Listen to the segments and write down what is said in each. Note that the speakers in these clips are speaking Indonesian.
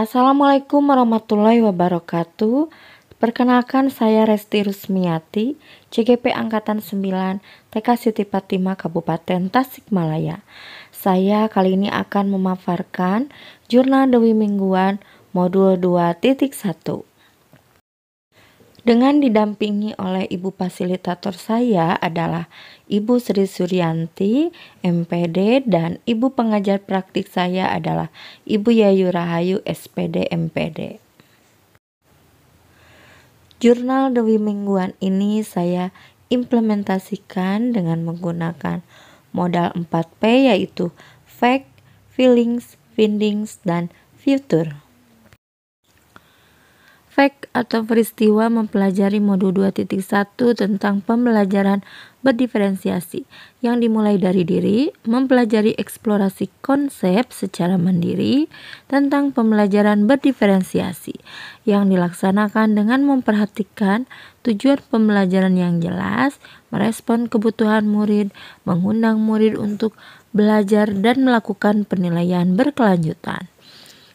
Assalamualaikum warahmatullahi wabarakatuh. Perkenalkan, saya Resti Rusmiati, CGP Angkatan 9, TK Siti Fatimah, Kabupaten Tasikmalaya. Saya kali ini akan memaparkan Jurnal Dewi Mingguan Modul 2.1. Dengan didampingi oleh ibu fasilitator saya adalah Ibu Sri Suryanti, MPD, dan ibu pengajar praktik saya adalah Ibu Yayu Rahayu, SPD, MPD. Jurnal Dewi Mingguan ini saya implementasikan dengan menggunakan modal 4P, yaitu Fact, Feelings, Findings, dan Future. Fact atau peristiwa mempelajari modul 2.1 tentang pembelajaran berdiferensiasi yang dimulai dari diri, mempelajari eksplorasi konsep secara mandiri tentang pembelajaran berdiferensiasi yang dilaksanakan dengan memperhatikan tujuan pembelajaran yang jelas, merespon kebutuhan murid, mengundang murid untuk belajar dan melakukan penilaian berkelanjutan.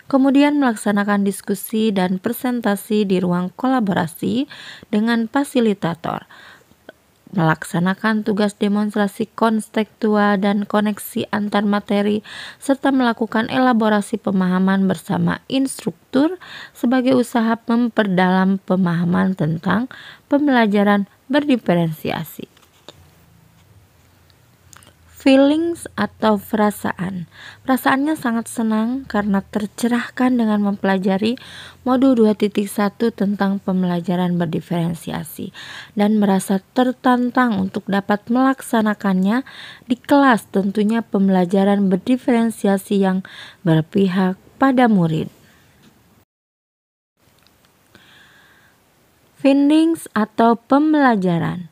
Kemudian melaksanakan diskusi dan presentasi di ruang kolaborasi dengan fasilitator, melaksanakan tugas demonstrasi konseptual dan koneksi antar materi, serta melakukan elaborasi pemahaman bersama instruktur sebagai usaha memperdalam pemahaman tentang pembelajaran berdiferensiasi. Feelings atau perasaan. Perasaannya sangat senang karena tercerahkan dengan mempelajari modul 2.1 tentang pembelajaran berdiferensiasi dan merasa tertantang untuk dapat melaksanakannya di kelas, tentunya pembelajaran berdiferensiasi yang berpihak pada murid. Findings atau pembelajaran.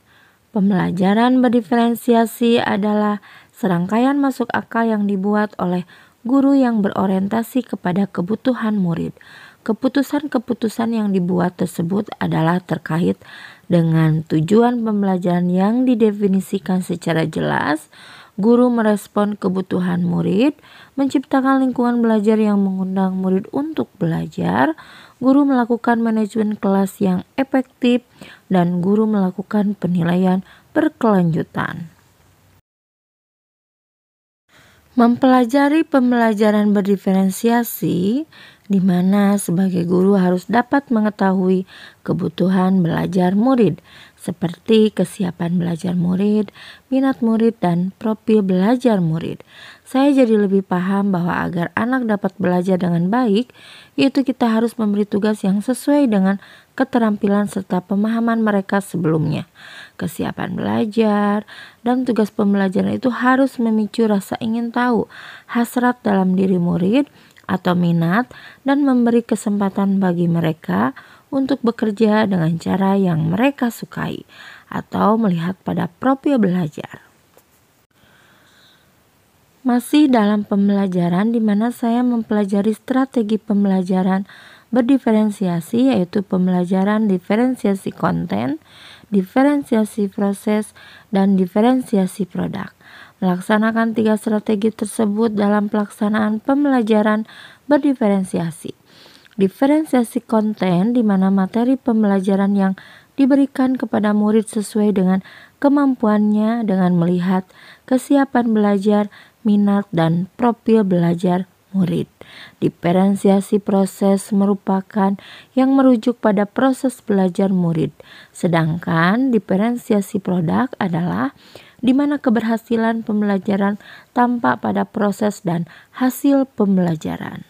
Pembelajaran berdiferensiasi adalah serangkaian masuk akal yang dibuat oleh guru yang berorientasi kepada kebutuhan murid. Keputusan-keputusan yang dibuat tersebut adalah terkait dengan tujuan pembelajaran yang didefinisikan secara jelas. Guru merespon kebutuhan murid, menciptakan lingkungan belajar yang mengundang murid untuk belajar. Guru melakukan manajemen kelas yang efektif, dan guru melakukan penilaian berkelanjutan. Mempelajari pembelajaran berdiferensiasi, di mana sebagai guru harus dapat mengetahui kebutuhan belajar murid, seperti kesiapan belajar murid, minat murid, dan profil belajar murid. Saya jadi lebih paham bahwa agar anak dapat belajar dengan baik, yaitu kita harus memberi tugas yang sesuai dengan keterampilan serta pemahaman mereka sebelumnya. Kesiapan belajar dan tugas pembelajaran itu harus memicu rasa ingin tahu, hasrat dalam diri murid atau minat, dan memberi kesempatan bagi mereka untuk bekerja dengan cara yang mereka sukai atau melihat pada profil belajar. Masih dalam pembelajaran, di mana saya mempelajari strategi pembelajaran berdiferensiasi, yaitu pembelajaran diferensiasi konten, diferensiasi proses, dan diferensiasi produk. Melaksanakan 3 strategi tersebut dalam pelaksanaan pembelajaran berdiferensiasi. Diferensiasi konten, di mana materi pembelajaran yang diberikan kepada murid sesuai dengan kemampuannya dengan melihat kesiapan belajar, minat, dan profil belajar murid. Diferensiasi proses merupakan yang merujuk pada proses belajar murid, sedangkan diferensiasi produk adalah di mana keberhasilan pembelajaran tampak pada proses dan hasil pembelajaran.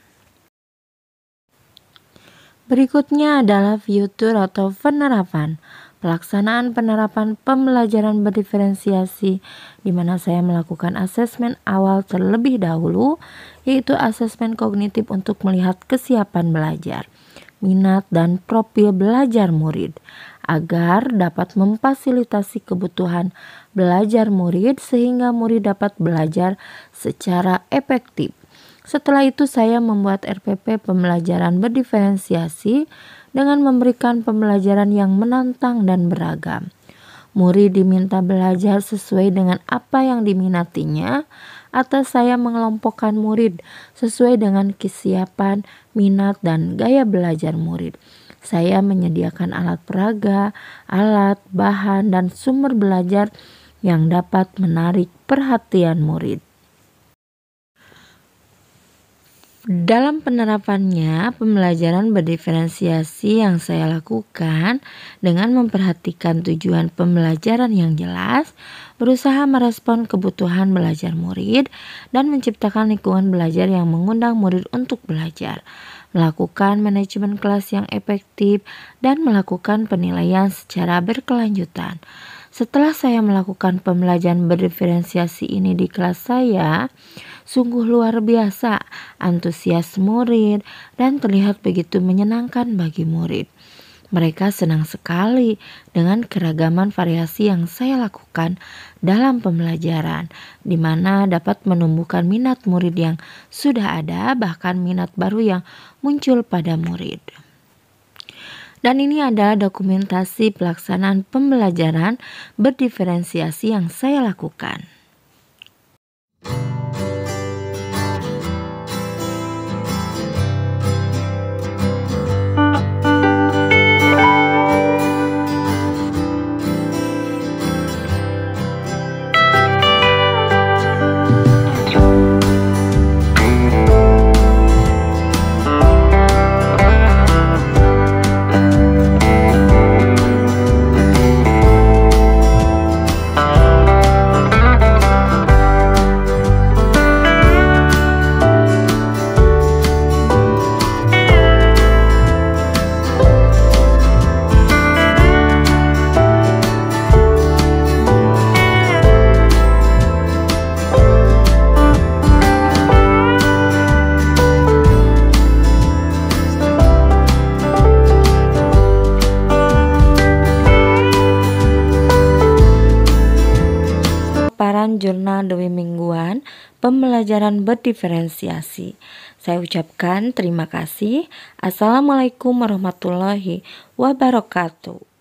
Berikutnya adalah future atau penerapan. Pelaksanaan penerapan pembelajaran berdiferensiasi, di mana saya melakukan asesmen awal terlebih dahulu, yaitu asesmen kognitif untuk melihat kesiapan belajar, minat, dan profil belajar murid, agar dapat memfasilitasi kebutuhan belajar murid sehingga murid dapat belajar secara efektif. Setelah itu saya membuat RPP pembelajaran berdiferensiasi dengan memberikan pembelajaran yang menantang dan beragam. Murid diminta belajar sesuai dengan apa yang diminatinya atau saya mengelompokkan murid sesuai dengan kesiapan, minat, dan gaya belajar murid. Saya menyediakan alat peraga, alat, bahan, dan sumber belajar yang dapat menarik perhatian murid. Dalam penerapannya, pembelajaran berdiferensiasi yang saya lakukan dengan memperhatikan tujuan pembelajaran yang jelas, berusaha merespon kebutuhan belajar murid, dan menciptakan lingkungan belajar yang mengundang murid untuk belajar, melakukan manajemen kelas yang efektif, dan melakukan penilaian secara berkelanjutan. Setelah saya melakukan pembelajaran berdiferensiasi ini di kelas saya, sungguh luar biasa antusias murid dan terlihat begitu menyenangkan bagi murid. Mereka senang sekali dengan keragaman variasi yang saya lakukan dalam pembelajaran, di mana dapat menumbuhkan minat murid yang sudah ada, bahkan minat baru yang muncul pada murid. Dan ini adalah dokumentasi pelaksanaan pembelajaran berdiferensiasi yang saya lakukan. Jurnal Dewi Mingguan pembelajaran berdiferensiasi. Saya ucapkan terima kasih. Assalamualaikum warahmatullahi wabarakatuh.